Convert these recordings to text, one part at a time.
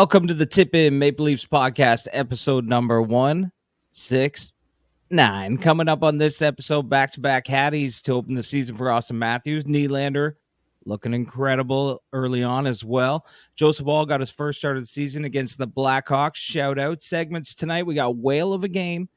Welcome to the Tip In Maple Leafs podcast, episode number 169. Coming up on this episode, back-to-back Hatties to open the season for Auston Matthews. Nylander looking incredible early on as well. Joseph Woll got his first start of the season against the Blackhawks. Shout-out segments tonight. We got whale of a game,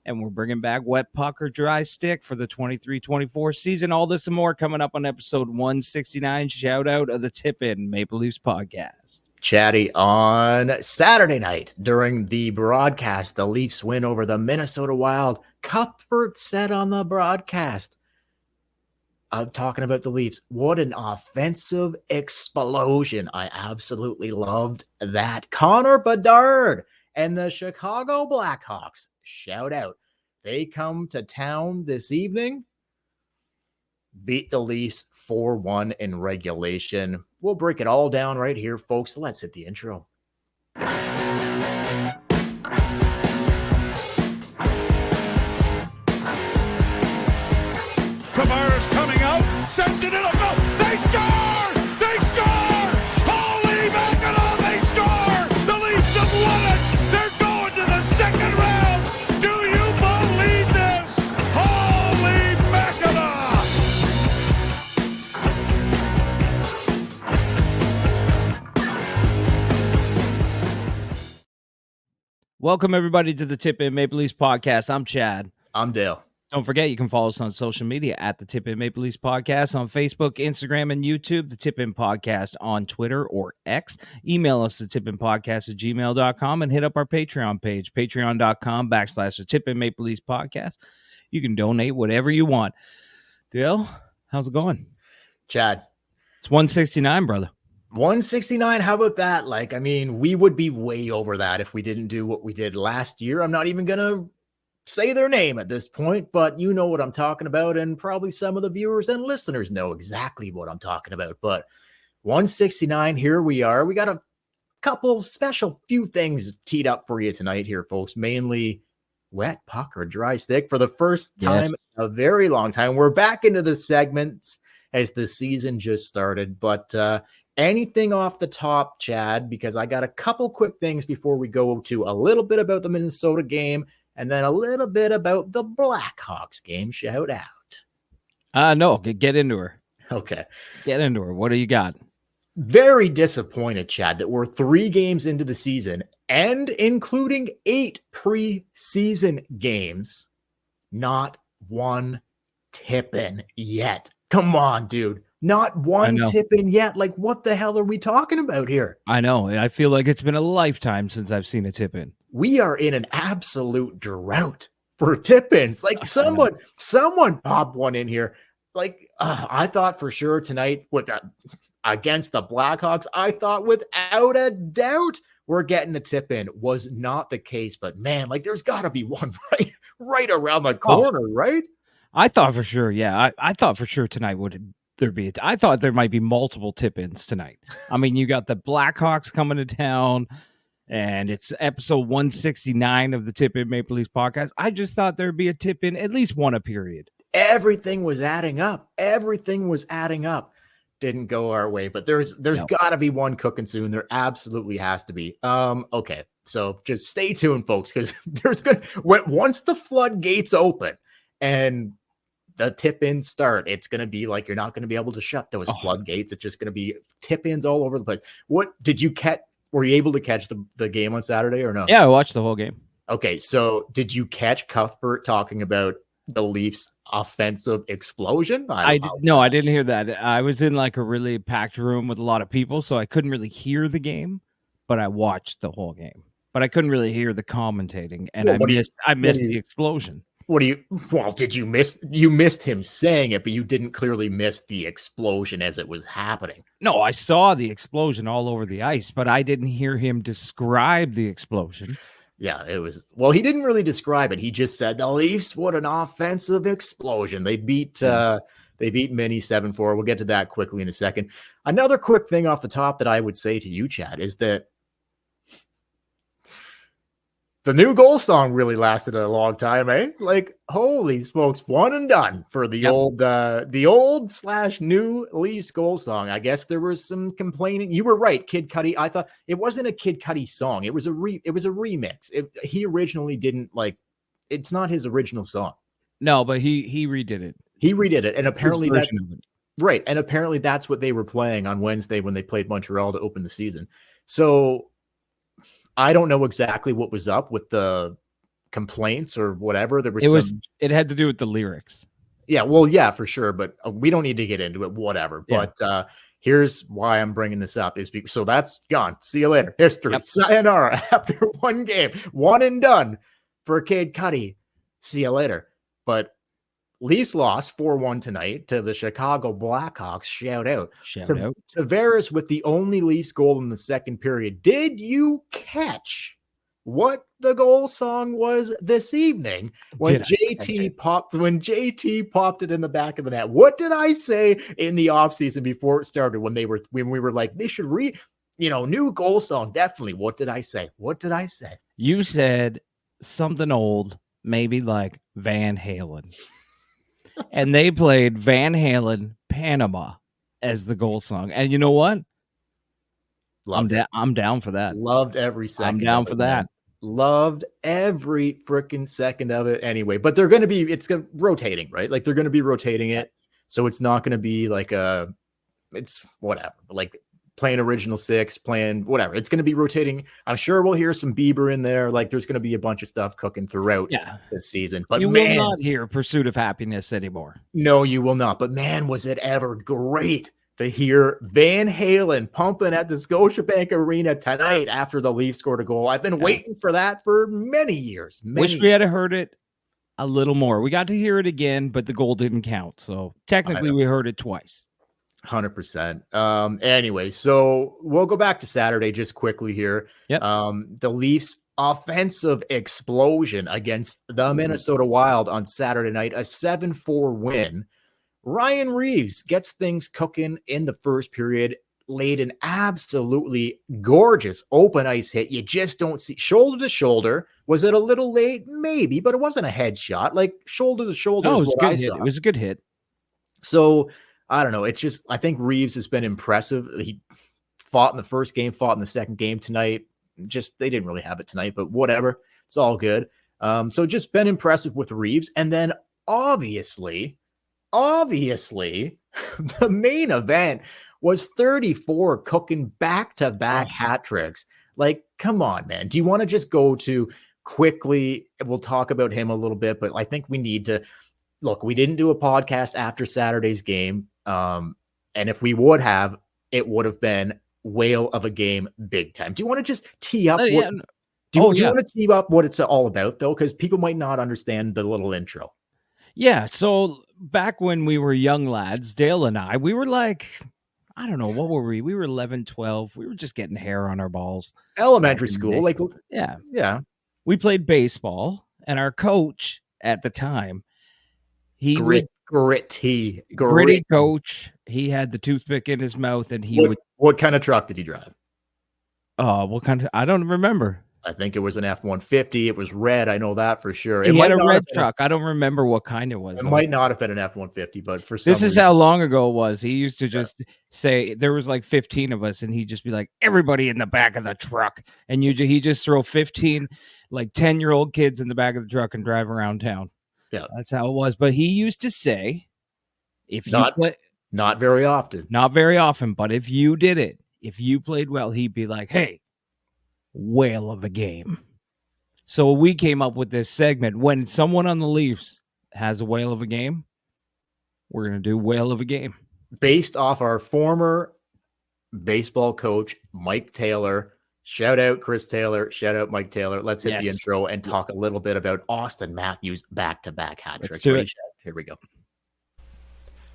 and we're bringing back wet puck or dry stick for the 23-24 season. All this and more coming up on episode 169. Shout-out of the Tip In Maple Leafs podcast. Chatty, on Saturday night during the broadcast, the Leafs win over the Minnesota Wild. Cuthbert said on the broadcast, I'm talking about the Leafs, what an offensive explosion. I absolutely loved that. Connor Bedard and the Chicago Blackhawks, shout out. They come to town this evening, beat the Leafs 4-1 in regulation. We'll break it all down right here, folks. Let's hit the intro. Tavares coming out, sends it in a goal. They score! They score! Holy mackerel, they score! The Leafs have won it! They're going to the second round! Do you believe this? Holy mackerel! Welcome, everybody, to the Tip In Maple Leafs podcast. I'm Chad. I'm Dale. Don't forget, you can follow us on social media at the Tip In Maple Leafs podcast on Facebook, Instagram, and YouTube. The Tip In podcast on Twitter or X. Email us at tipinpodcast@gmail.com and hit up our Patreon page, patreon.com/the Tip In Maple Leafs podcast. You can donate whatever you want. Dale, how's it going? Chad. It's 169, brother. 169, how about that? We would be way over that if we didn't do what we did last year. I'm not even going to say their name at this point, but you know what I'm talking about, and probably some of the viewers and listeners know exactly what I'm talking about. But 169, here we are. We got a couple special few things teed up for you tonight here, folks. Mainly wet puck or dry stick for the first time in a very long time. We're back into the segments as the season just started, but anything off the top, Chad, because I got a couple quick things before we go to a little bit about the Minnesota game and then a little bit about the Blackhawks game. Shout out. No, get into her. Okay. Get into her. What do you got? Very disappointed, Chad, that we're 3 games into the season and including 8 preseason games, not one tip-in yet. Come on, dude. Not one tip-in yet. Like, what the hell are we talking about here? I know. I feel like it's been a lifetime since I've seen a tip-in. We are in an absolute drought for tip-ins. Like, someone pop one in here. Like, I thought for sure tonight with against the Blackhawks, I thought without a doubt we're getting a tip-in. Was not the case, but man, like, there's got to be one right around the corner, right? I thought for sure, yeah. I thought for sure tonight I thought there might be multiple tip-ins tonight. I mean, you got the Blackhawks coming to town, and it's episode 169 of the Tip In Maple Leafs podcast. I just thought there'd be a tip-in, at least one a period. Everything was adding up. Didn't go our way, but there's got to be one cooking soon. There absolutely has to be. Okay, so just stay tuned, folks, because once the floodgates open and the tip-ins start, it's going to be like you're not going to be able to shut those floodgates. It's just going to be tip-ins all over the place. What did you catch? Were you able to catch the game on Saturday or no? Yeah, I watched the whole game. Okay, so did you catch Cuthbert talking about the Leafs' offensive explosion? No, I didn't hear that. I was in like a really packed room with a lot of people, so I couldn't really hear the game, but I watched the whole game. But I couldn't really hear the commentating, and I missed the explosion. Did you missed him saying it, but you didn't clearly miss the explosion as it was happening. No, I saw the explosion all over the ice, but I didn't hear him describe the explosion. Yeah, he didn't really describe it. He just said the Leafs, what an offensive explosion. They beat Mini 7-4. We'll get to that quickly in a second. Another quick thing off the top that I would say to you, Chad, is that The new goal song really lasted a long time, eh? Like, holy smokes, one and done for the old / new Leafs goal song. I guess there was some complaining. You were right, Kid Cudi. I thought it wasn't a Kid Cudi song. It was a remix. He originally didn't like. It's not his original song. No, but he redid it. He redid it, and apparently that right. And apparently that's what they were playing on Wednesday when they played Montreal to open the season. So I don't know exactly what was up with the complaints or whatever. It had to do with the lyrics. Yeah, well, yeah, for sure. But we don't need to get into it, whatever. Yeah. But here's why I'm bringing this up so that's gone. See you later. History. Yep. Sayonara after one game, one and done for Kid Cudi. See you later. But Leafs lost 4-1 tonight to the Chicago Blackhawks. Shout out. Tavares with the only Leafs goal in the second period. Did you catch what the goal song was this evening when JT popped it in the back of the net? What did I say in the offseason before it started when we were like, they should new goal song? Definitely. What did I say? You said something old, maybe like Van Halen. And they played Van Halen Panama as the goal song. And you know what? I'm down for that. Loved every second. I'm down for that. Man. Loved every freaking second of it anyway. But it's rotating, right? Like they're going to be rotating it. So it's not going to be like it's whatever. Like playing original six, playing whatever. It's going to be rotating. I'm sure we'll hear some Bieber in there. Like there's going to be a bunch of stuff cooking throughout this season. But you will not hear Pursuit of Happiness anymore. No, you will not. But man, was it ever great to hear Van Halen pumping at the Scotiabank Arena tonight after the Leafs scored a goal. I've been waiting for that for many years. Wish we had heard it a little more. We got to hear it again, but the goal didn't count. So technically we heard it twice. 100%. Anyway, so we'll go back to Saturday just quickly here. Yep. The Leafs offensive explosion against the Minnesota Wild on Saturday night, a 7-4 win. Ryan Reeves gets things cooking in the first period, laid an absolutely gorgeous open ice hit. You just don't see shoulder to shoulder. Was it a little late? Maybe, but it wasn't a headshot. Like shoulder to shoulder. No, it was a good hit. It was a good hit. So I don't know. It's just, I think Reeves has been impressive. He fought in the first game, fought in the second game tonight. Just, they didn't really have it tonight, but whatever. It's all good. So just been impressive with Reeves. And then obviously, the main event was 34 cooking back-to-back hat tricks. Like, come on, man. Do you want to just go to quickly? We'll talk about him a little bit, but I think we need to look. We didn't do a podcast after Saturday's game. And if we would have, it would have been whale of a game big time. Do you want to just tee up? Do you want to tee up what it's all about, though? Because people might not understand the little intro. Yeah. So back when we were young lads, Dale and I, we were like, I don't know, what were we? We were 11, 12. We were just getting hair on our balls. Elementary school. Like, yeah. We played baseball, and our coach at the time, gritty coach. He had the toothpick in his mouth, and What kind of truck did he drive? What kind of? I don't remember. I think it was an F-150. It was red. I know that for sure. He had a red truck. I don't remember what kind it was. It might not have been an F-150, but for some this is how long ago it was. He used to just say there was like 15 of us, and he'd just be like, everybody in the back of the truck, and he just throw 15 like 10-year-old kids in the back of the truck and drive around town. Yeah, that's how it was. But he used to say, not very often, but if you did it, if you played well, he'd be like, hey, whale of a game. So we came up with this segment. When someone on the Leafs has a whale of a game, we're going to do whale of a game. Based off our former baseball coach, Mike Taylor. Shout out Chris Taylor. Shout out Mike Taylor. Let's hit the intro and talk a little bit about Auston Matthews back-to-back hat tricks. Here we go.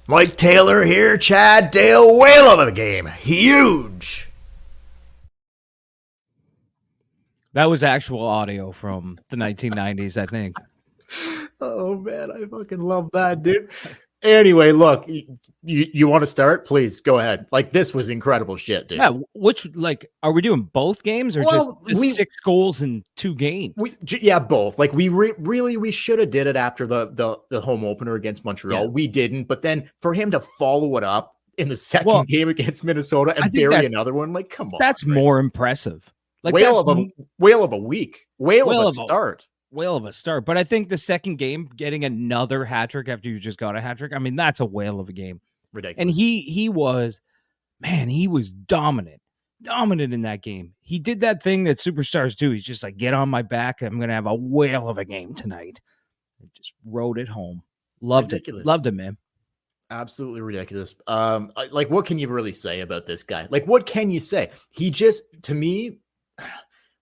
Mike Taylor here. Chad Dale, whale of a game. Huge. That was actual audio from the 1990s, I think. Oh, man, I fucking love that, dude. Anyway, look, you want to start? Please go ahead. Like, this was incredible shit, dude. Yeah, which, like, are we doing both games or Well, just 6 goals in 2 games? Yeah, both. Like, we really we should have did it after the home opener against Montreal. Yeah. We didn't, but then for him to follow it up in the second game against Minnesota and bury another one, like, come on. That's more impressive. Like, whale of a week. Whale of a start. Whale of a start. But I think the second game, getting another hat trick after you just got a hat trick, I mean, that's a whale of a game. Ridiculous. And he was dominant in that game. He did that thing that superstars do. He's just like, get on my back. I'm going to have a whale of a game tonight. And just rode it home. Loved it. Loved it, man. Absolutely ridiculous. Like, what can you really say about this guy? Like, what can you say? He just, to me,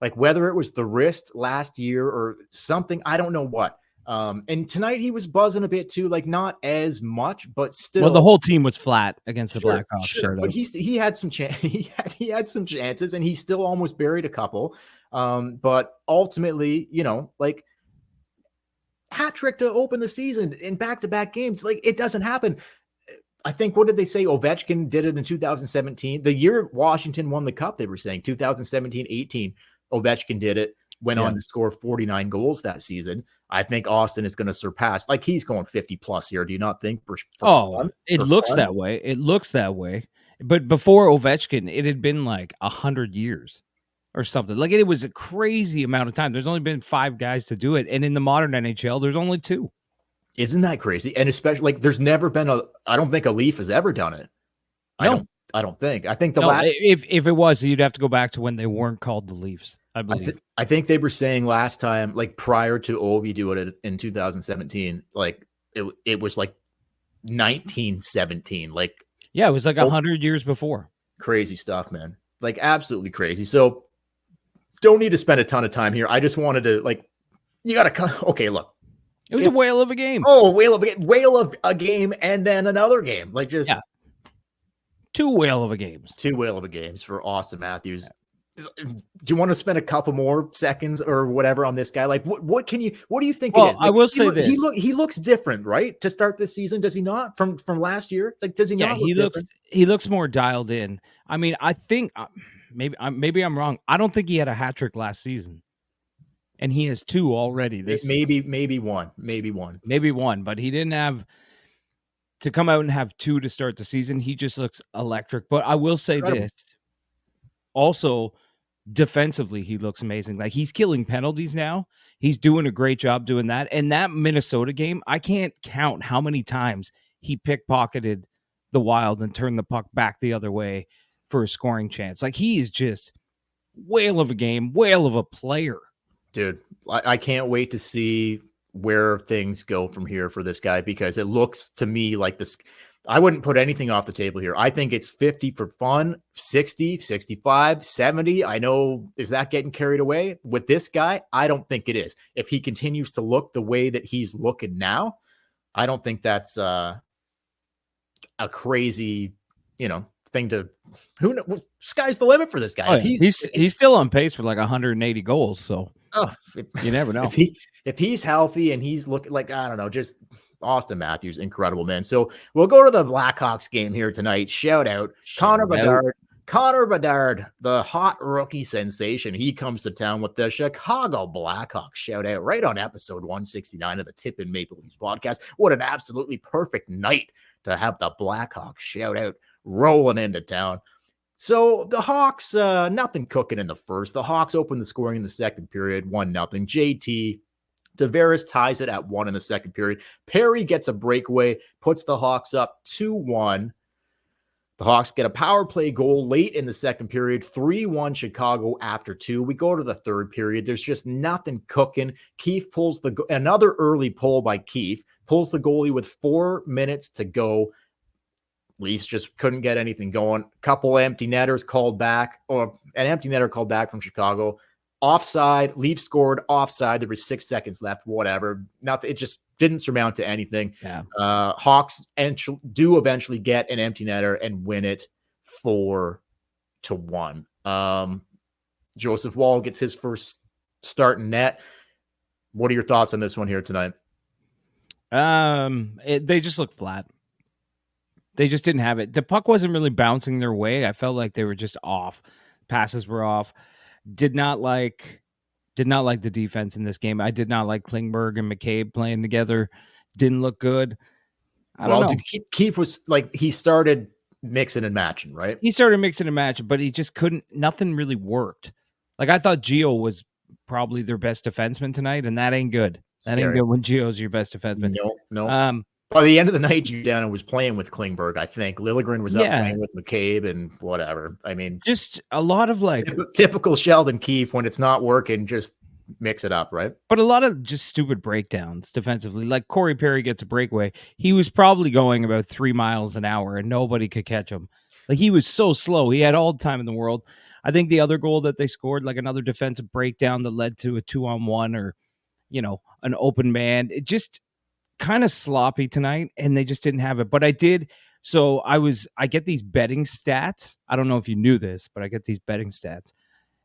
like, whether it was the wrist last year or something, I don't know what. And tonight he was buzzing a bit too, like, not as much, but still. Well, the whole team was flat against the Blackhawks. Sure, but he had some he had some chances, and he still almost buried a couple. But ultimately, like, hat trick to open the season in back-to-back games, like, it doesn't happen. I think, what did they say? Ovechkin did it in 2017. The year Washington won the cup, they were saying 2017-18. Ovechkin did it, went on to score 49 goals that season. I think Auston is going to surpass, like, he's going 50 plus here. Do you not think? It looks that way. It looks that way. But before Ovechkin, it had been like 100 years or something. Like, it was a crazy amount of time. There's only been 5 guys to do it. And in the modern NHL, there's only 2. Isn't that crazy? And especially, like, there's never been I don't think a Leaf has ever done it. No. I don't think. I think the last, if it was, you'd have to go back to when they weren't called the Leafs, I believe. I think they were saying last time, like, prior to Ovi doing it in 2017, like, it was like 1917. Like, yeah, it was like 100 years before. Crazy stuff, man. Like, absolutely crazy. So don't need to spend a ton of time here. I just wanted to, like, you got to, okay, look. It was a whale of a game. Oh, whale of a game, and then another game. Like, just 2 whale of a games. 2 whale of a games for Auston Matthews. Do you want to spend a couple more seconds or whatever on this guy? Like, what do you think it is? Like, I will say this. He looks different, right? To start this season, does he not? From last year? Like, does he not look different? He looks more dialed in. I mean, I think maybe I'm wrong. I don't think he had a hat trick last season. And he has 2 already. Maybe one, but he didn't have to come out and have 2 to start the season. He just looks electric. But I will say this. Also, defensively, he looks amazing. Like, he's killing penalties now. He's doing a great job doing that. And that Minnesota game, I can't count how many times he pickpocketed the Wild and turned the puck back the other way for a scoring chance. Like, he is just whale of a game, whale of a player. Dude, I can't wait to see where things go from here for this guy, because it looks to me like this. I wouldn't put anything off the table here. I think it's 50 for fun, 60, 65, 70. I know, is that getting carried away with this guy? I don't think it is. If he continues to look the way that he's looking now, I don't think that's a crazy, thing to, who knows? Sky's the limit for this guy. Oh, yeah. He's still on pace for like 180 goals. So you never know. If he's healthy and he's looking like, I don't know, just Auston Matthews, incredible, man. So we'll go to the Blackhawks game here tonight. Shout out Connor Bedard. Connor Bedard, the hot rookie sensation. He comes to town with the Chicago Blackhawks. Shout out right on episode 169 of the Tip and Maple Leafs podcast. What an absolutely perfect night to have the Blackhawks shout out rolling into town. So the Hawks, nothing cooking in the first. The Hawks open the scoring in the second period, 1-0. JT Tavares ties it at 1 in the second period. Perry gets a breakaway, puts the Hawks up 2-1. The Hawks get a power play goal late in the second period, 3-1 Chicago after 2. We go to the third period. There's just nothing cooking. Keefe pulls another early pull by Keefe, pulls the goalie with 4 minutes to go. Leafs just couldn't get anything going. Couple empty netters called back, or an empty netter called back from Chicago. Offside, Leafs scored offside. There was 6 seconds left, whatever. Nothing. It just didn't surmount to anything. Yeah. Hawks do eventually get an empty netter and win it 4-1. Joseph Woll gets his first start in net. What are your thoughts on this one here tonight? They just look flat. They just didn't have it. The puck wasn't really bouncing their way. I felt like they were just off. Passes were off. Did not like the defense in this game. I did not like Klingberg and McCabe playing together. Didn't look good. I don't know. Keefe was like, he started mixing and matching, right? He started mixing and matching, but he just couldn't. Nothing really worked. Like, I thought Gio was probably their best defenseman tonight, and that ain't good. That ain't good when Gio's your best defenseman. No. By the end of the night, Giordano was playing with Klingberg, I think. Liljegren was up playing with McCabe and whatever. I mean, just a lot of like typical Sheldon Keefe, when it's not working, just mix it up, right? But a lot of just stupid breakdowns defensively. Like Corey Perry gets a breakaway. He was probably going about 3 miles an hour and nobody could catch him. Like, he was so slow. He had all the time in the world. I think the other goal that they scored, like another defensive breakdown that led to a 2-on-1 or, an open man. It just kind of sloppy tonight, and they just didn't have it. But I did. So I get these betting stats. I don't know if you knew this, but I get these betting stats.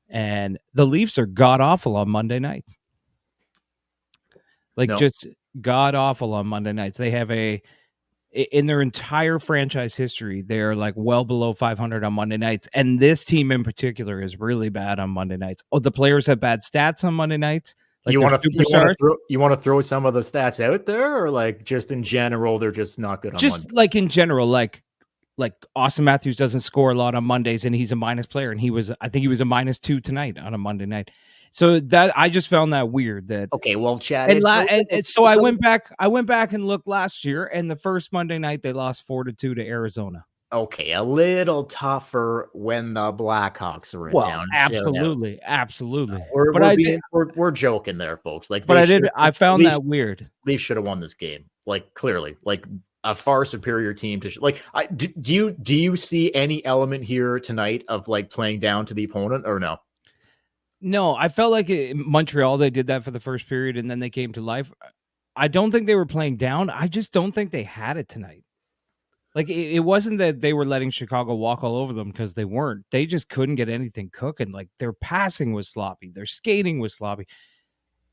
And the Leafs are god-awful on Monday nights. Just god-awful on Monday nights. They have in their entire franchise history, they're like well below 500 on Monday nights. And this team in particular is really bad on Monday nights. Oh, the players have bad stats on Monday nights. Like, you want to throw some of the stats out there, or like just in general, they're just not good on Monday? Just like in general, like Auston Matthews doesn't score a lot on Mondays, and he's a minus player, and I think he was a -2 tonight on a Monday night. So that I just found that weird. That okay, well, Chad, I went back and looked last year, and the first Monday night they lost 4-2 to Arizona. Okay, a little tougher when the Blackhawks are in town. Absolutely. We're joking there, folks. Like, I found that weird. Leafs should have won this game. Like, clearly, like a far superior team to do you see any element here tonight of like playing down to the opponent, or no? No, I felt like in Montreal they did that for the first period and then they came to life. I don't think they were playing down. I just don't think they had it tonight. Like, it wasn't that they were letting Chicago walk all over them, because they weren't. They just couldn't get anything cooking. Like, their passing was sloppy. Their skating was sloppy.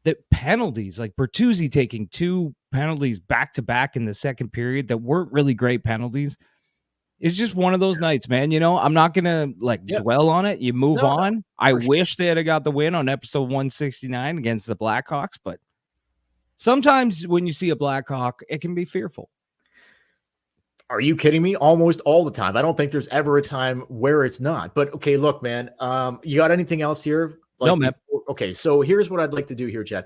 The penalties, like Bertuzzi taking 2 penalties back-to-back in the second period that weren't really great penalties. It's just one of those nights, man. I'm not going to dwell on it. You move on. No, I wish they had got the win on episode 169 against the Blackhawks, but sometimes when you see a Blackhawk, it can be fearful. Are you kidding me? Almost all the time. I don't think there's ever a time where it's not. But okay, look, man. You got anything else here? No, man. Okay, so here's what I'd like to do here, Chad.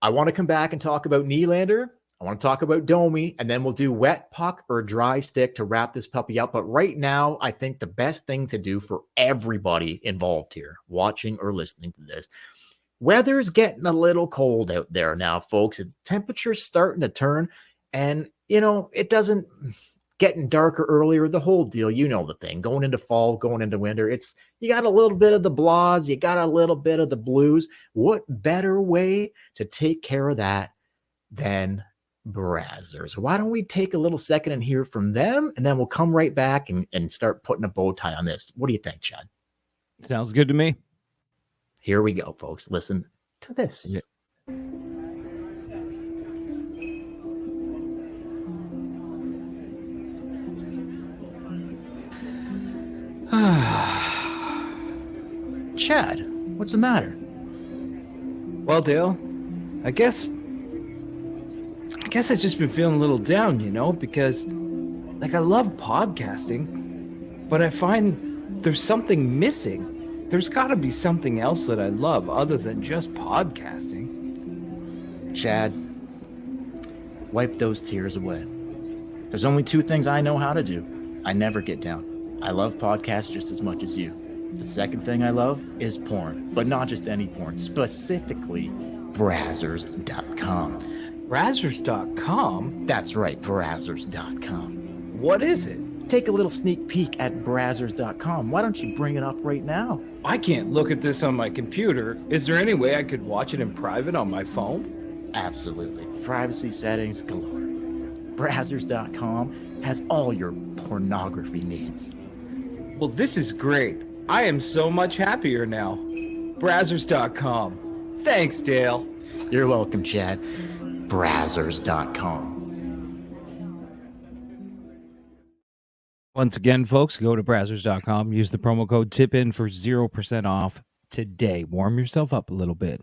I want to come back and talk about Nylander. I want to talk about Domi, and then we'll do wet puck or dry stick to wrap this puppy up. But right now, I think the best thing to do for everybody involved here, watching or listening to this, weather's getting a little cold out there now, folks. It's temperature's starting to turn, and it doesn't getting darker earlier, the whole deal. You know the thing, going into fall, going into winter. You got a little bit of the blahs, you got a little bit of the blues. What better way to take care of that than Brazzers? Why don't we take a little second and hear from them, and then we'll come right back and start putting a bow tie on this. What do you think, Chad? Sounds good to me. Here we go, folks. Listen to this. Yeah. Chad, what's the matter? Well, Dale, I guess I've just been feeling a little down, because I love podcasting, but I find there's something missing. There's got to be something else that I love other than just podcasting. Chad, wipe those tears away. There's only 2 things I know how to do. I never get down. I love podcasts just as much as you. The second thing I love is porn, but not just any porn, specifically Brazzers.com. Brazzers.com? That's right, Brazzers.com. What is it? Take a little sneak peek at Brazzers.com. Why don't you bring it up right now? I can't look at this on my computer. Is there any way I could watch it in private on my phone? Absolutely. Privacy settings galore. Brazzers.com has all your pornography needs. Well, this is great. I am so much happier now. Brazzers.com. Thanks, Dale. You're welcome, Chad. Brazzers.com. Once again, folks, go to Brazzers.com. Use the promo code TIPIN for 0% off today. Warm yourself up a little bit.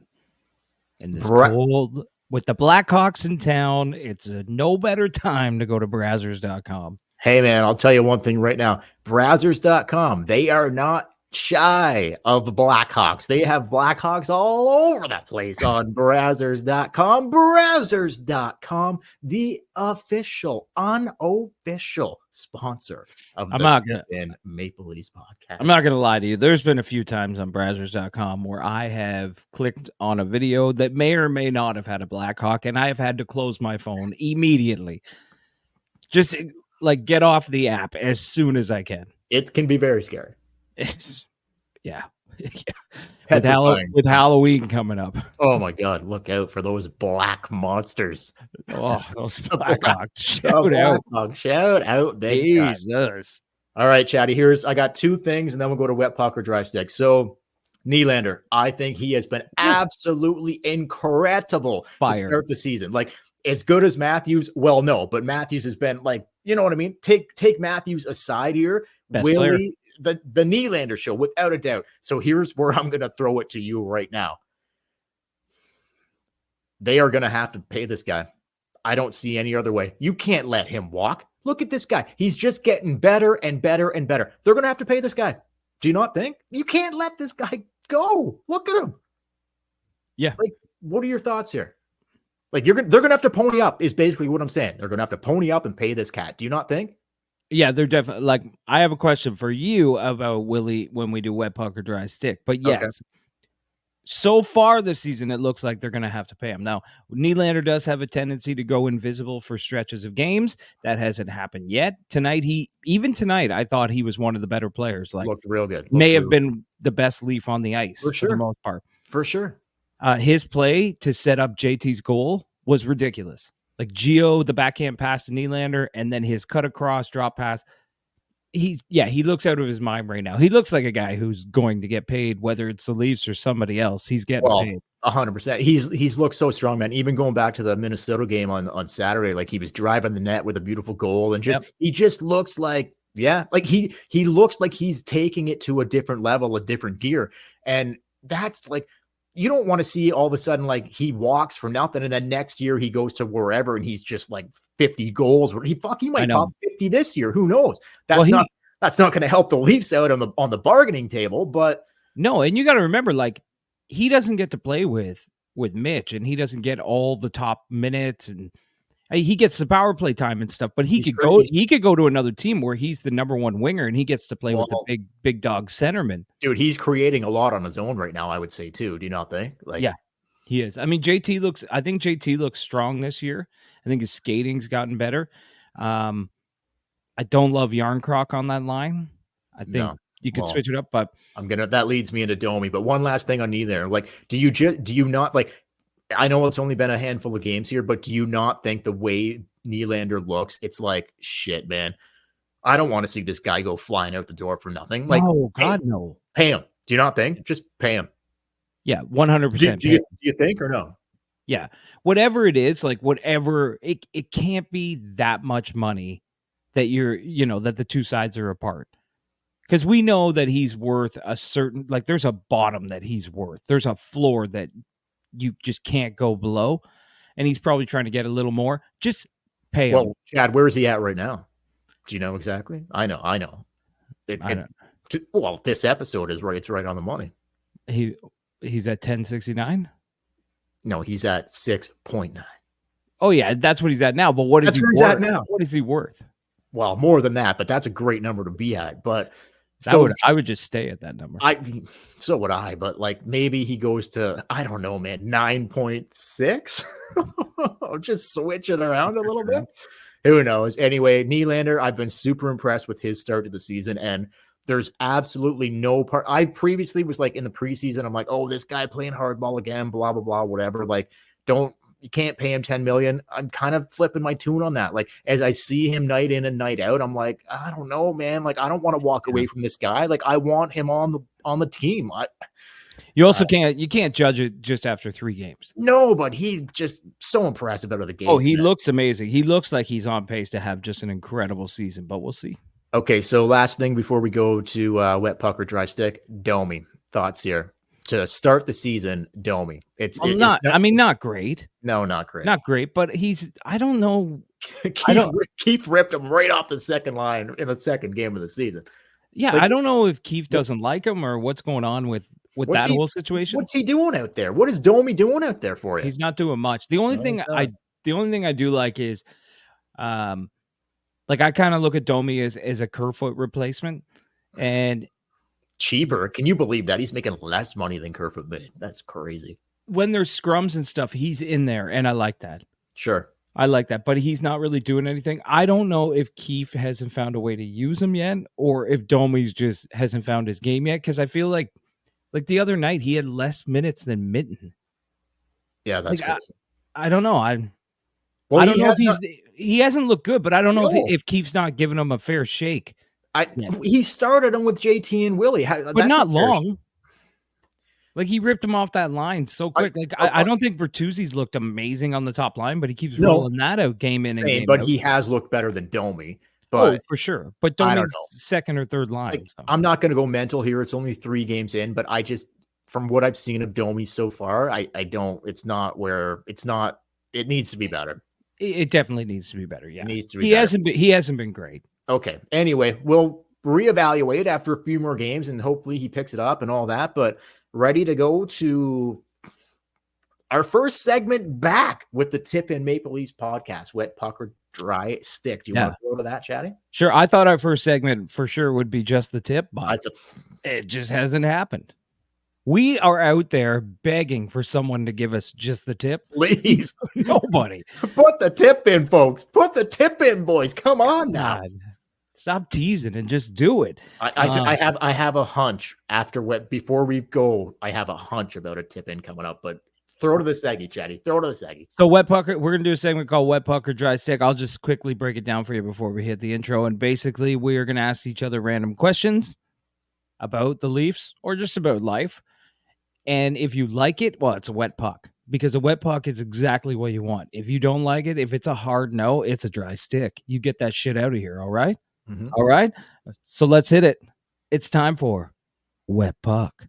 In this cold, with the Blackhawks in town, it's no better time to go to Brazzers.com. Hey, man, I'll tell you one thing right now. Brazzers.com, they are not shy of the Blackhawks. They have Blackhawks all over the place on Brazzers.com. Brazzers.com, the official, unofficial sponsor of the Maple Leafs podcast. I'm not going to lie to you. There's been a few times on Brazzers.com where I have clicked on a video that may or may not have had a Blackhawk, and I have had to close my phone immediately. Just like get off the app as soon as I can. It can be very scary. It's with Halloween coming up. Oh my God! Look out for those black monsters. Oh, those Blackhawks! Shout out! Shout out! Jesus! All right, Chatty. I got two things, and then we'll go to wet puck or dry stick. So, Nylander, I think he has been absolutely incredible to start the season. Like as good as Matthews. Well, no, but Matthews has been like, you know what I mean. Take Matthews aside here. Best player. The Nylander show, without a doubt. So here's where I'm going to throw it to you right now. They are going to have to pay this guy. I don't see any other way. You can't let him walk. Look at this guy. He's just getting better and better and better. They're going to have to pay this guy. Do you not think? You can't let this guy go. Look at him. Yeah. Like, what are your thoughts here? Like, they're going to have to pony up is basically what I'm saying. They're going to have to pony up and pay this cat. Do you not think? Yeah, they're definitely like. I have a question for you about Willie when we do wet puck or dry stick. But yes, so far this season, it looks like they're going to have to pay him. Now, Nylander does have a tendency to go invisible for stretches of games. That hasn't happened yet. Tonight, I thought he was one of the better players. Like, looked real good. May have been the best Leaf on the ice for the most part. For sure. His play to set up JT's goal was ridiculous. Like Gio, the backhand pass to Nylander, and then his cut across, drop pass. He looks out of his mind right now. He looks like a guy who's going to get paid, whether it's the Leafs or somebody else. He's getting paid. 100%. He's looked so strong, man. Even going back to the Minnesota game on Saturday, like he was driving the net with a beautiful goal, and he just looks like he looks like he's taking it to a different level, a different gear, and that's like. You don't want to see all of a sudden like he walks for nothing and then next year he goes to wherever and he's just like 50 goals. He might pop 50 this year. Who knows? That's not going to help the Leafs out on the bargaining table. But no, and you got to remember, like he doesn't get to play with Mitch, and he doesn't get all the top minutes, and he gets the power play time and stuff. But he could go to another team where he's the number one winger and he gets to play with the big dog centerman. Dude, he's creating a lot on his own right now, I would say too. Do you not think? Like, yeah, he is. I mean, I think JT looks strong this year. I think his skating's gotten better. I don't love Yarncroc on that line. I think you could switch it up, but that leads me into Domi. But one last thing on there, like, do you not like? I know it's only been a handful of games here, but do you not think the way Nylander looks, it's like, shit, man, I don't want to see this guy go flying out the door for nothing. Like, oh God, no. Pay him. Do you not think? Just pay him. Yeah, 100%. Do you think or no? Yeah, whatever it is, like whatever, it can't be that much money that that the two sides are apart. Because we know that he's worth a certain, like there's a bottom that he's worth. There's a floor that you just can't go below, and he's probably trying to get a little more. Just pay him. Well, Chad, where is he at right now? Do you know exactly? I know. Well, this episode is right. It's right on the money. He's at 1069. No, he's at 6.9. Oh yeah, that's what he's at now. But what is he worth? At now? What is he worth? Well, more than that, but that's a great number to be at. But I would just stay at that number. So would I, but like maybe he goes to, I don't know, man, 9.6. Just switch it around a little bit. Who knows? Anyway, Nylander, I've been super impressed with his start to the season, and there's absolutely no part. I previously was like in the preseason, I'm like, oh, this guy playing hardball again, blah, blah, blah, whatever. Like, you can't pay him $10 million. I'm kind of flipping my tune on that. Like, as I see him night in and night out, I'm like, I don't know, man. Like, I don't want to walk away from this guy. Like, I want him on the team. You also can't judge it just after 3 games. No, but he just so impressive out of the gates. Oh, he man. looks amazing. He looks like he's on pace to have just an incredible season, but we'll see. Okay, so last thing before we go to wet puck or dry stick, Domi. Thoughts here to start the season, Domi. It's not great. No, not great. Not great, but I don't know. Keith ripped him right off the second line in the second game of the season. Yeah, I don't know if Keith doesn't like him or what's going on with that whole situation. What's he doing out there? What is Domi doing out there for you? He's not doing much. The only thing I do like is, like I kind of look at Domi as a Kerfoot replacement, and cheaper. Can you believe that he's making less money than Kerfoot made? That's crazy. When there's scrums and stuff, he's in there, and I like that. Sure. I like that, but he's not really doing anything. I don't know if Keefe hasn't found a way to use him yet, or if Domi's just hasn't found his game yet. Because I feel like the other night he had less minutes than Mitten. Yeah, that's crazy. I don't know. I don't know if he hasn't looked good, but I don't know if Keefe's not giving him a fair shake. He started him with JT and Willie, but not long. Like he ripped him off that line so quick. I don't think Bertuzzi's looked amazing on the top line, but he keeps rolling that out game in and game out. But out. he has looked better than Domi. But for sure. But Domi's second or third line. Like, so. I'm not going to go mental here. It's only 3 games in, but I just, from what I've seen of Domi so far, it needs to be better. It definitely needs to be better. Yeah, it needs to be better. He hasn't been great. Okay. Anyway, we'll reevaluate after a few more games, and hopefully he picks it up and all that. But ready to go to our first segment back with the Tip In Maple Leafs podcast, Wet Puck or Dry Stick. Do you want to go to that, Chatty? Sure. I thought our first segment for sure would be just the tip, but it just hasn't happened. We are out there begging for someone to give us just the tip. Please. Nobody. Put the tip in, folks. Put the tip in, boys. Come on now. God. Stop teasing and just do it. I have a hunch before we go. I have a hunch about a tip in coming up, but throw to the seggy, Chatty. Throw to the seggy. So Wet Puck, we're gonna do a segment called Wet Puck or Dry Stick. I'll just quickly break it down for you before we hit the intro. And basically, we are gonna ask each other random questions about the Leafs or just about life. And if you like it, well, it's a wet puck, because a wet puck is exactly what you want. If you don't like it, if it's a hard no, it's a dry stick. You get that shit out of here. All right. Mm-hmm. All right. So let's hit it. It's time for Wet Puck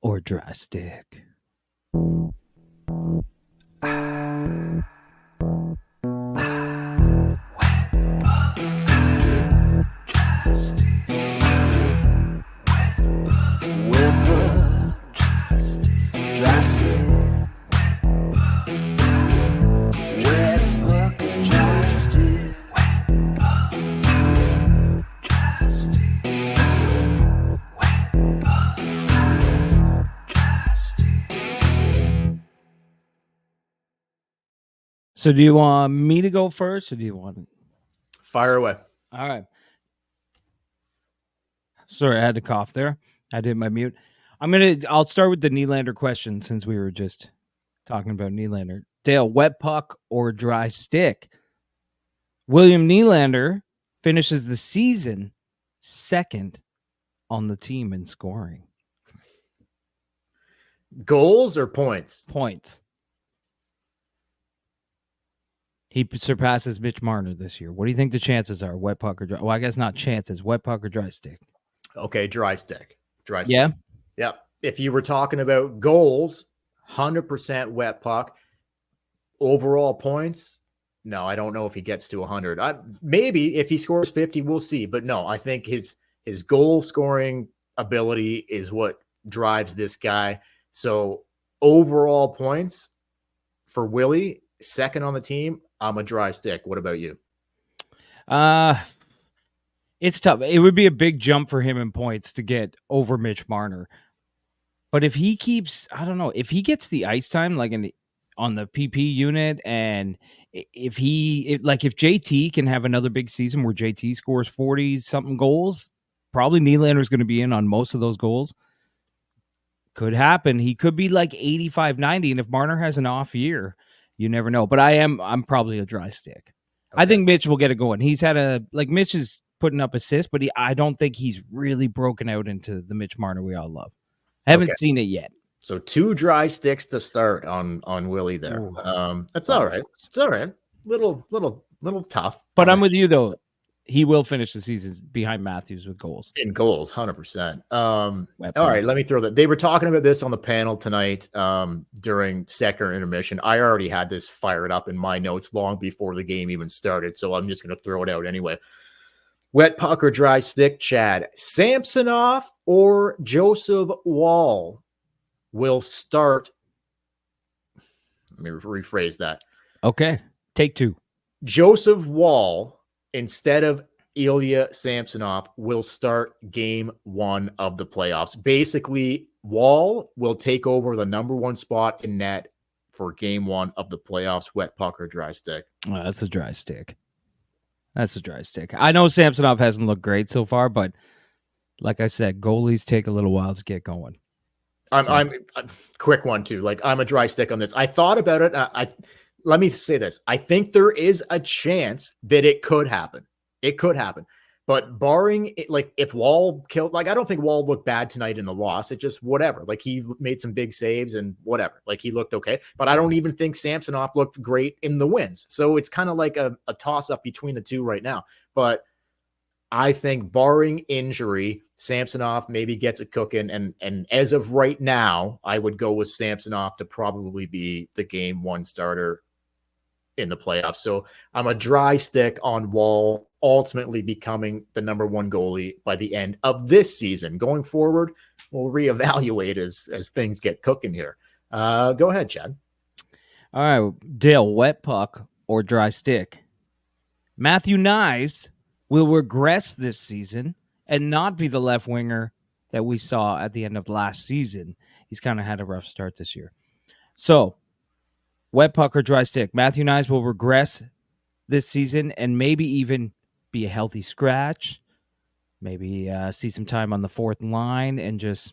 or Dry Stick. So do you want me to go first, or do you want it? Fire away. All right. Sorry, I had to cough there. I did my mute. I'll start with the Nylander question, since we were just talking about Nylander. Dale, wet puck or dry stick? William Nylander finishes the season second on the team in scoring. Goals or points? Points. He surpasses Mitch Marner this year. What do you think the chances are? Wet puck or dry? Well, I guess not chances. Wet puck or dry stick? Okay, dry stick. Dry stick. Yeah? Yeah. If you were talking about goals, 100% wet puck. Overall points, no, I don't know if he gets to 100. Maybe if he scores 50, we'll see. But no, I think his goal scoring ability is what drives this guy. So overall points for Willie, second on the team, I'm a dry stick. What about you? It's tough. It would be a big jump for him in points to get over Mitch Marner. But if he keeps, I don't know, if he gets the ice time like on the PP unit, and if JT can have another big season where JT scores 40 something goals, probably Nylander's going to be in on most of those goals. Could happen. He could be like 85, 90. And if Marner has an off year, you never know. But I'm probably a dry stick. Okay. I think Mitch will get it going. He's had Mitch is putting up assists, but I don't think he's really broken out into the Mitch Marner we all love. I haven't seen it yet. So 2 dry sticks to start on Willie there. Ooh. That's all right. It's all right. Little tough. But I'm with you though. He will finish the season behind Matthews with goals. In goals, 100%. All right, let me throw that. They were talking about this on the panel tonight during second intermission. I already had this fired up in my notes long before the game even started, so I'm just going to throw it out anyway. Wet puck or dry stick, Chad? Samsonov or Joseph Woll will start. Let me rephrase that. Okay, take 2. Joseph Woll instead of Ilya Samsonov will start game 1 of the playoffs. Basically, Woll will take over the number 1 spot in net for game 1 of the playoffs. Wet puck or dry stick? Oh, that's a dry stick. That's a dry stick. I know Samsonov hasn't looked great so far, but like I said, goalies take a little while to get going. I'm a quick one too. Like, I'm a dry stick on this. I thought about it. Let me say this. I think there is a chance that it could happen. It could happen. But barring it, like if Woll killed, like I don't think Woll looked bad tonight in the loss. It just whatever. Like he made some big saves and whatever. Like he looked okay. But I don't even think Samsonov looked great in the wins. So it's kind of like a toss up between the two right now. But I think barring injury, Samsonov maybe gets it cooking. And as of right now, I would go with Samsonov to probably be the game 1 starter in the playoffs. So I'm a dry stick on Woll ultimately becoming the number 1 goalie by the end of this season. Going forward, we'll reevaluate as things get cooking here. Go ahead, Chad. All right, Dale, wet puck or dry stick? Matthew Nyes will regress this season and not be the left winger that we saw at the end of last season. He's kind of had a rough start this year. So, wet puck or dry stick? Matthew Nyes will regress this season and maybe even be a healthy scratch. Maybe see some time on the 4th line and just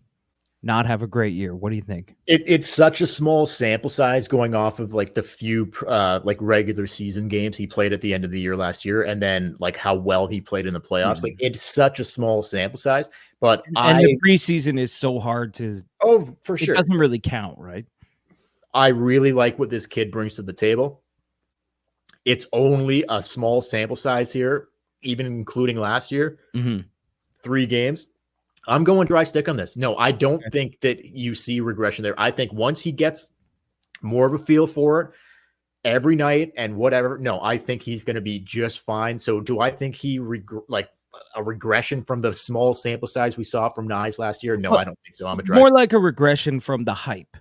not have a great year. What do you think? It's such a small sample size going off of like the few like regular season games he played at the end of the year last year, and then like how well he played in the playoffs. Mm-hmm. Like it's such a small sample size, but the preseason is so hard to. Oh, for sure, it doesn't really count, right? I really like what this kid brings to the table. It's only a small sample size here, even including last year. 3 games. I'm going dry stick on this. No, I don't think that you see regression there. I think once he gets more of a feel for it every night and whatever, no, I think he's going to be just fine. So do I think he like a regression from the small sample size we saw from Nyes last year? No, I don't think so. I'm a dry more stick. like a regression from the hype.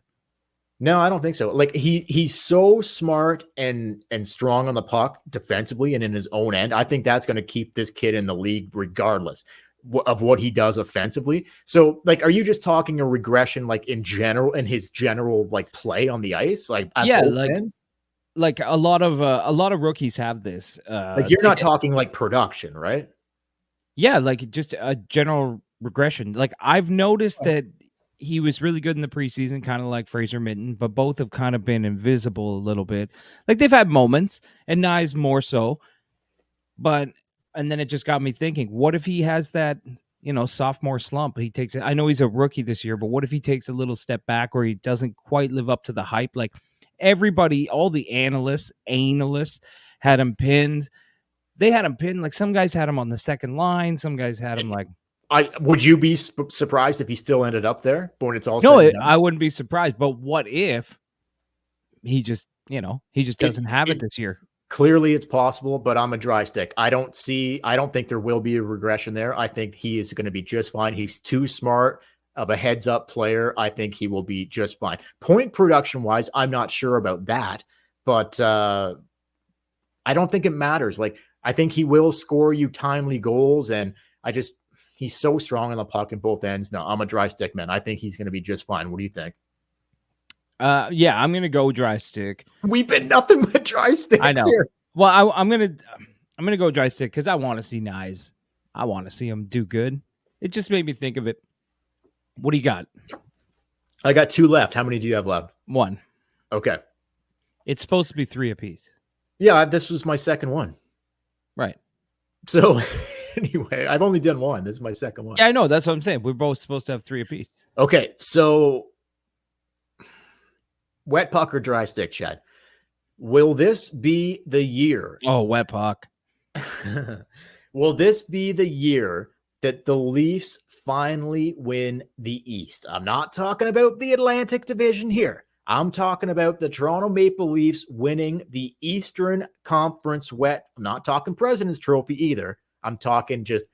No, I don't think so. Like he's so smart and strong on the puck defensively and in his own end. I think that's going to keep this kid in the league regardless of what he does offensively. So like, are you just talking a regression like in general, in his general like play on the ice? Like at both ends? Like a lot of rookies have this. Like you're not talking like production, right? Yeah, like just a general regression. Like I've noticed that he was really good in the preseason, kind of like Fraser Minton, but both have kind of been invisible a little bit. Like they've had moments, and Nyes more so. And then it just got me thinking, what if he has that, sophomore slump? He takes it. I know he's a rookie this year, but what if he takes a little step back where he doesn't quite live up to the hype? Like everybody, all the analysts had him pinned. They had him pinned. Like some guys had him on the second line. Some guys had him like. Would you be surprised if he still ended up there when it's all? No, I wouldn't be surprised. But what if he just, doesn't have it this year? Clearly it's possible, but I'm a dry stick. I don't think there will be a regression there. I think he is going to be just fine. He's too smart of a heads up player. I think he will be just fine. Point production wise, I'm not sure about that, but I don't think it matters. Like I think he will score you timely goals, and he's so strong on the puck in both ends. No, I'm a dry stick, man. I think he's going to be just fine. What do you think? Yeah, I'm gonna go dry stick. We've been nothing but dry sticks. I know. Here. Well, I'm gonna go dry stick because I want to see Nyes. I want to see him do good. It just made me think of it. What do you got? I got 2 left. How many do you have left? 1. Okay. It's supposed to be 3 apiece. Yeah, this was my second one. Right. So anyway, I've only done 1. This is my second one. Yeah, I know. That's what I'm saying. We're both supposed to have 3 apiece. Okay, so Wet puck or dry stick, Chad? Will this be the year? Oh, wet puck. Will this be the year that the Leafs finally win the East? I'm not talking about the Atlantic Division here. I'm talking about the Toronto Maple Leafs winning the Eastern Conference Wet. I'm not talking President's Trophy either. I'm talking just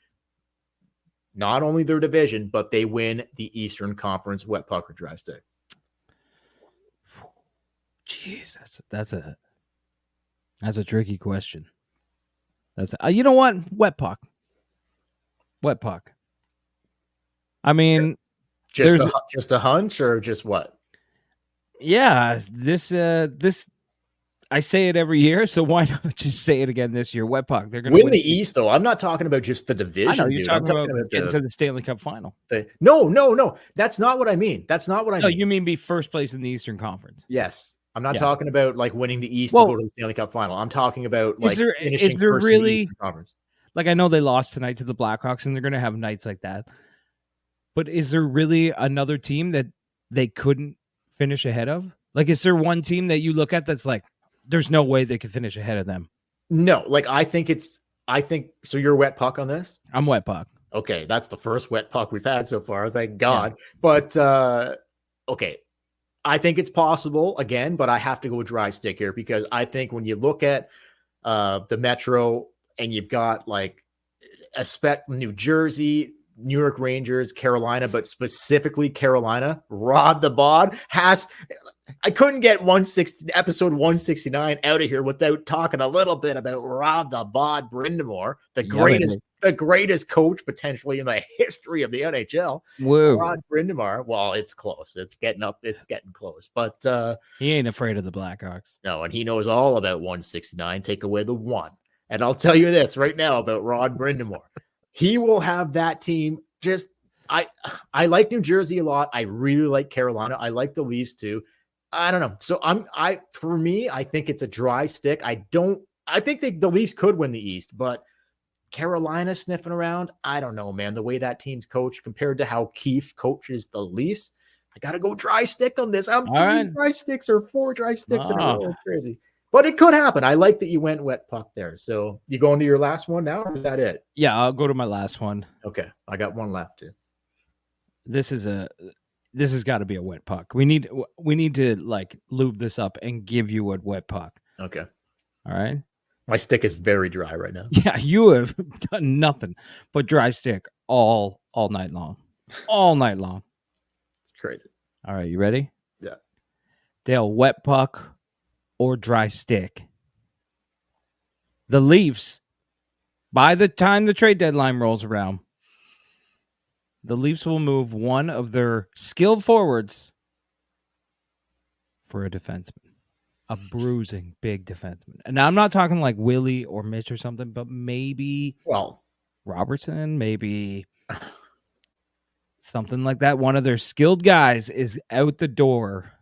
not only their division, but they win the Eastern Conference Wet puck or dry stick. Jeez, that's a tricky question. You know what? Wet puck. Wet puck. I mean, just a hunch or just what? Yeah, this I say it every year, so why not just say it again this year? Wet puck. They're going to win the East, though. I'm not talking about just the division. I know you're dude. talking I'm about getting to the Stanley Cup final. No. That's not what I mean. That's not what I mean. No, you mean be first place in the Eastern Conference? Yes. I'm not talking about like winning the East to go to the Stanley Cup final. I'm talking about like is there really in the conference. Like I know they lost tonight to the Blackhawks, and they're going to have nights like that. But is there really another team that they couldn't finish ahead of? Like, is there one team that you look at that's like, there's no way they could finish ahead of them? No, like I think so. You're wet puck on this? I'm wet puck. Okay, that's the first wet puck we've had so far. Thank God. Yeah. But okay, I think it's possible again, but I have to go dry stick here because I think when you look at the Metro and you've got like New Jersey, New York Rangers, Carolina, but specifically Carolina, Rod the Bod I couldn't get episode 169 out of here without talking a little bit about Rod the Bod Brind'Amour, the greatest coach potentially in the history of the NHL. Whoa. Rod Brind'Amour. Well, it's close. It's getting close, but he ain't afraid of the Blackhawks. No, and he knows all about 169. Take away the one. And I'll tell you this right now about Rod Brind'Amour. He will have that team just I like New Jersey a lot. I really like Carolina. I like the Leafs too. I don't know. So for me, I think it's a dry stick. I think the Leafs could win the East, but Carolina sniffing around. I don't know, man. The way that team's coached compared to how Keefe coaches the Leafs, I got to go dry stick on this. I'm 3 dry sticks or 4 dry sticks in a row. It's crazy. But it could happen. I like that you went wet puck there. So you going to your last one now, or is that it? Yeah, I'll go to my last one. Okay. I got one left too. This has got to be a wet puck. We need to like lube this up and give you a wet puck. Okay. All right. My stick is very dry right now. Yeah, you have done nothing but dry stick all night long. All night long. It's crazy. All right, you ready? Yeah. Dale, wet puck or dry stick? The Leafs, by the time the trade deadline rolls around, the Leafs will move one of their skilled forwards for a defenseman, a bruising big defenseman. And now I'm not talking like Willie or Mitch or something, but maybe Robertson, maybe something like that. One of their skilled guys is out the door.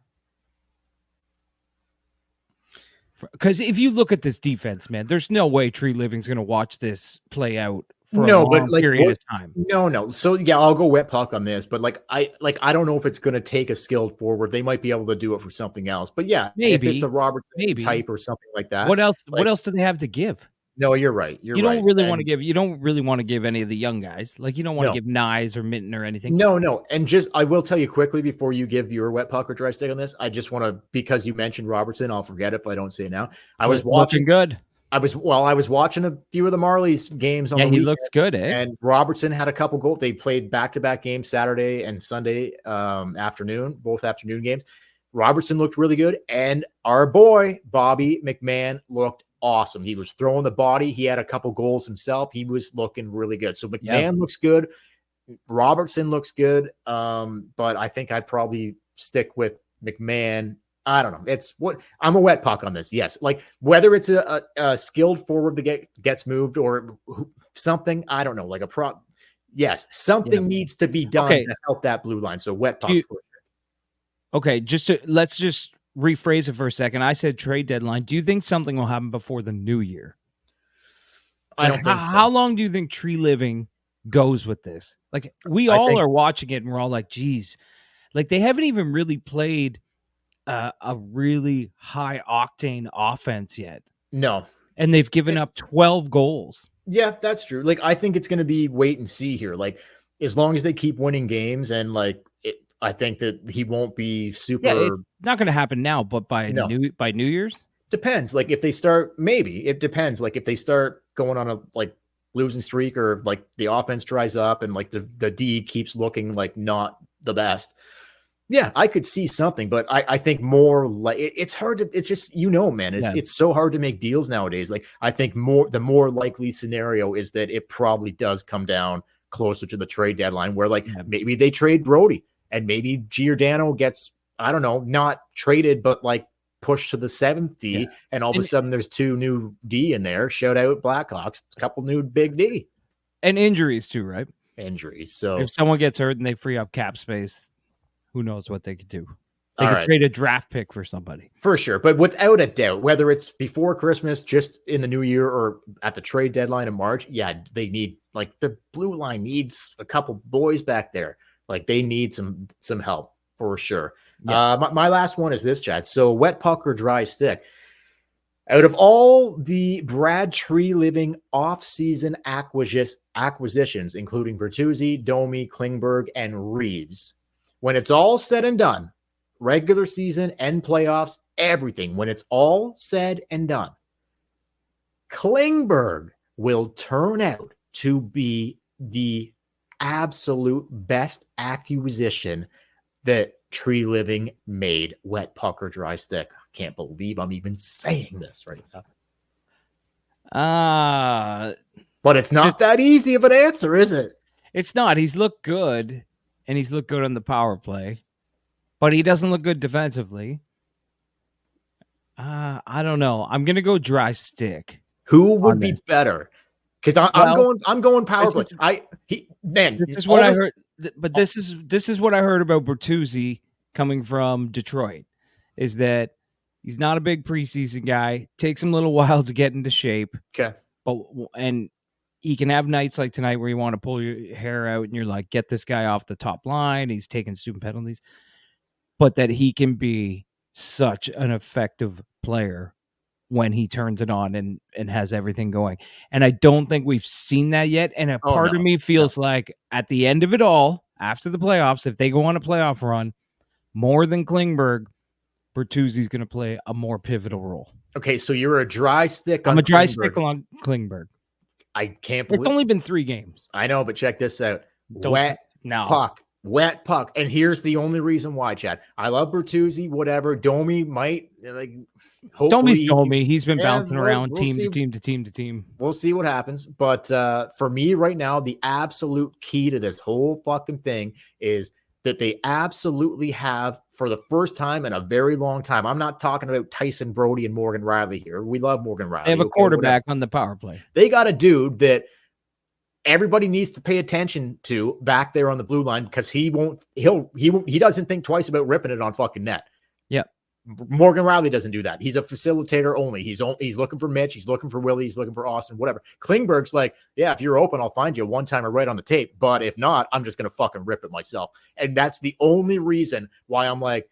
Because if you look at this defense, man, there's no way Tree Living's going to watch this play out for a long period of time. No. So yeah, I'll go wet puck on this, but I don't know if it's going to take a skilled forward. They might be able to do it for something else. But yeah, maybe if it's a Robertson type or something like that. What else? What else do they have to give? No, you're right. You don't really want to give. You don't really want to give any of the young guys. Like you don't want to give Nyes or Minton or anything. No. And I will tell you quickly before you give your wet puck or dry stick on this. I just want to, because you mentioned Robertson, I'll forget it if I don't say it now. I was watching good. I was watching a few of the Marlies games on the weekend, he looks good, eh? And Robertson had a couple goals. They played back-to-back games Saturday and Sunday afternoon, both afternoon games. Robertson looked really good, and our boy Bobby McMahon looked awesome. He was throwing the body. He had a couple goals himself. He was looking really good. So McMahon looks good. Robertson looks good. But I think I'd probably stick with McMahon. I don't know. I'm a wet puck on this. Yes. Like whether it's a skilled forward that gets moved or something, I don't know. Like yes, something needs to be done to help that blue line. So wet puck. Okay. Let's just rephrase it for a second. I said trade deadline. Do you think something will happen before the new year? I don't think so. How long do you think Tree Living goes with this? Like we all are watching it and we're all like, geez, like they haven't even really played a really high octane offense yet, No. and they've given up 12 goals. Yeah, that's true. Like, I think it's going to be wait and see here. Like, as long as they keep winning games and like it, I think that he won't be super. Yeah, it's not going to happen now, but by No. New Year's, Depends. Like if they start, maybe it depends. Like if they start going on a like losing streak or like the offense dries up and like the D keeps looking like not the best. Yeah, I could see something, but I think more like it's hard to, it's just, man, it's so hard to make deals nowadays. Like I think the more likely scenario is that it probably does come down closer to the trade deadline where like maybe they trade Brody and maybe Giordano gets, I don't know, not traded, but like pushed to the 7th D, and all of a sudden there's 2 new D in there. Shout out Blackhawks, a couple new big D. And injuries too, right? Injuries. So if someone gets hurt and they free up cap space, who knows what they could do? They could trade a draft pick for somebody. For sure. But without a doubt, whether it's before Christmas, just in the new year, or at the trade deadline in March, they need, like, the blue line needs a couple boys back there. Like, they need some help for sure. Yeah. My last one is this, Chad. So wet puck or dry stick. Out of all the Brad Tree-Living off-season acquisitions, including Bertuzzi, Domi, Klingberg, and Reeves, when it's all said and done, regular season and playoffs, everything, when it's all said and done, Klingberg will turn out to be the absolute best acquisition that Tree Living made, wet puck or dry stick. I can't believe I'm even saying this right now. But it's not that easy of an answer, is it? It's not. He's looked good, and he's looked good on the power play, but he doesn't look good defensively. I don't know. I'm gonna go dry stick. Who would be better? Because I'm going power play. This is what I heard. But this is what I heard about Bertuzzi coming from Detroit, is that he's not a big preseason guy. Takes him a little while to get into shape. Okay, and he can have nights like tonight where you want to pull your hair out and you're like, get this guy off the top line. He's taking stupid penalties, but that he can be such an effective player when he turns it on and has everything going. And I don't think we've seen that yet. And a part of me feels like at the end of it all, after the playoffs, if they go on a playoff run, more than Klingberg, Bertuzzi's going to play a more pivotal role. Okay, so you're a dry stick on I'm a dry stick on Klingberg. I can't believe it's only been 3 games. I know, but check this out. Wet puck. And here's the only reason why, Chad. I love Bertuzzi, whatever. Domi might, like, Domi's Domi. He's been bouncing around team to team. We'll see what happens. But for me right now, the absolute key to this whole fucking thing is that they absolutely have, for the first time in a very long time, I'm not talking about Tyson Brody and Morgan Riley here. We love Morgan Riley. They have a quarterback on the power play. They got a dude that everybody needs to pay attention to back there on the blue line, because he doesn't think twice about ripping it on fucking net. Yep. Morgan Riley doesn't do that. He's a facilitator only. He's looking for Mitch. He's looking for Willie. He's looking for Austin, whatever. Klingberg's like, yeah, if you're open, I'll find you one timer right on the tape. But if not, I'm just going to fucking rip it myself. And that's the only reason why I'm like,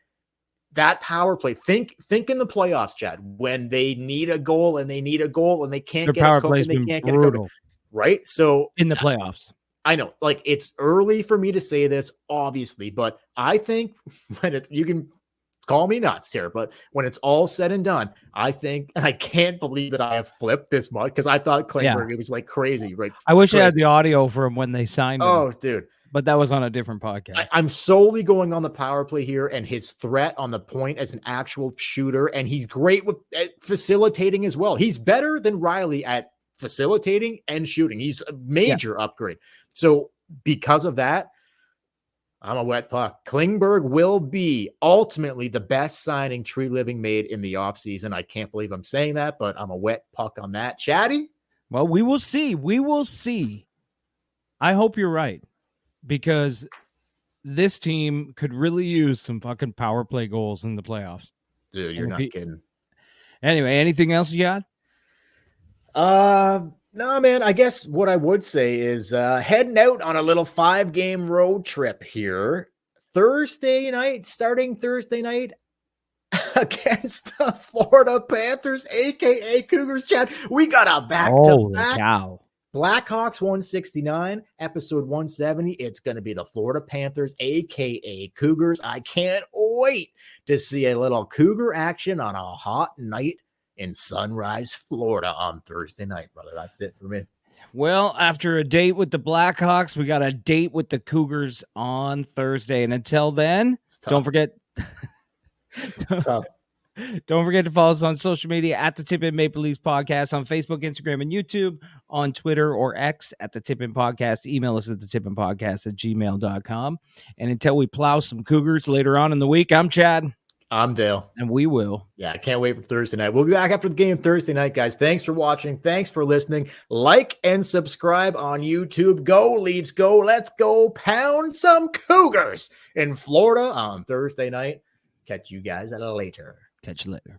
that power play. Think in the playoffs, Chad, when they need a goal and they can't get a cook and they can't get a cook. Right? So in the playoffs, I know, like, it's early for me to say this, obviously, but I think when you can call me nuts here, but when it's all said and done, I think, and I can't believe that I have flipped this much, because I thought Klingberg, it was like crazy, right? I wish I had the audio from when they signed him. Oh, dude. But that was on a different podcast. I'm solely going on the power play here and his threat on the point as an actual shooter, and he's great with facilitating as well. He's better than Riley at facilitating and shooting. He's a major upgrade. So because of that, I'm a wet puck. Klingberg will be ultimately the best signing Tree Living made in the offseason. I can't believe I'm saying that, but I'm a wet puck on that. Chatty? Well, we will see. We will see. I hope you're right, because this team could really use some fucking power play goals in the playoffs. Dude, you're not kidding. Anyway, anything else you got? No, man, I guess what I would say is heading out on a little 5-game road trip here. Starting Thursday night, against the Florida Panthers, aka Cougars. Chad, we got a Holy back-to-back. cow. Blackhawks 169, episode 170. It's going to be the Florida Panthers, aka Cougars. I can't wait to see a little Cougar action on a hot night in Sunrise, Florida on Thursday night, brother. That's it for me. Well, after a date with the Blackhawks, we got a date with the Cougars on Thursday. And until then, don't forget. It's tough. Don't forget to follow us on social media at the Tip In Maple Leafs Podcast on Facebook, Instagram, and YouTube, on Twitter or X at the Tip In Podcast. Email us at the Tip In Podcast at gmail.com. And until we plow some Cougars later on in the week, I'm Chad. I'm Dale. And we will. Yeah, I can't wait for Thursday night. We'll be back after the game Thursday night, guys. Thanks for watching. Thanks for listening. Like and subscribe on YouTube. Go Leafs, go. Let's go pound some Cougars in Florida on Thursday night. Catch you guys later. Catch you later.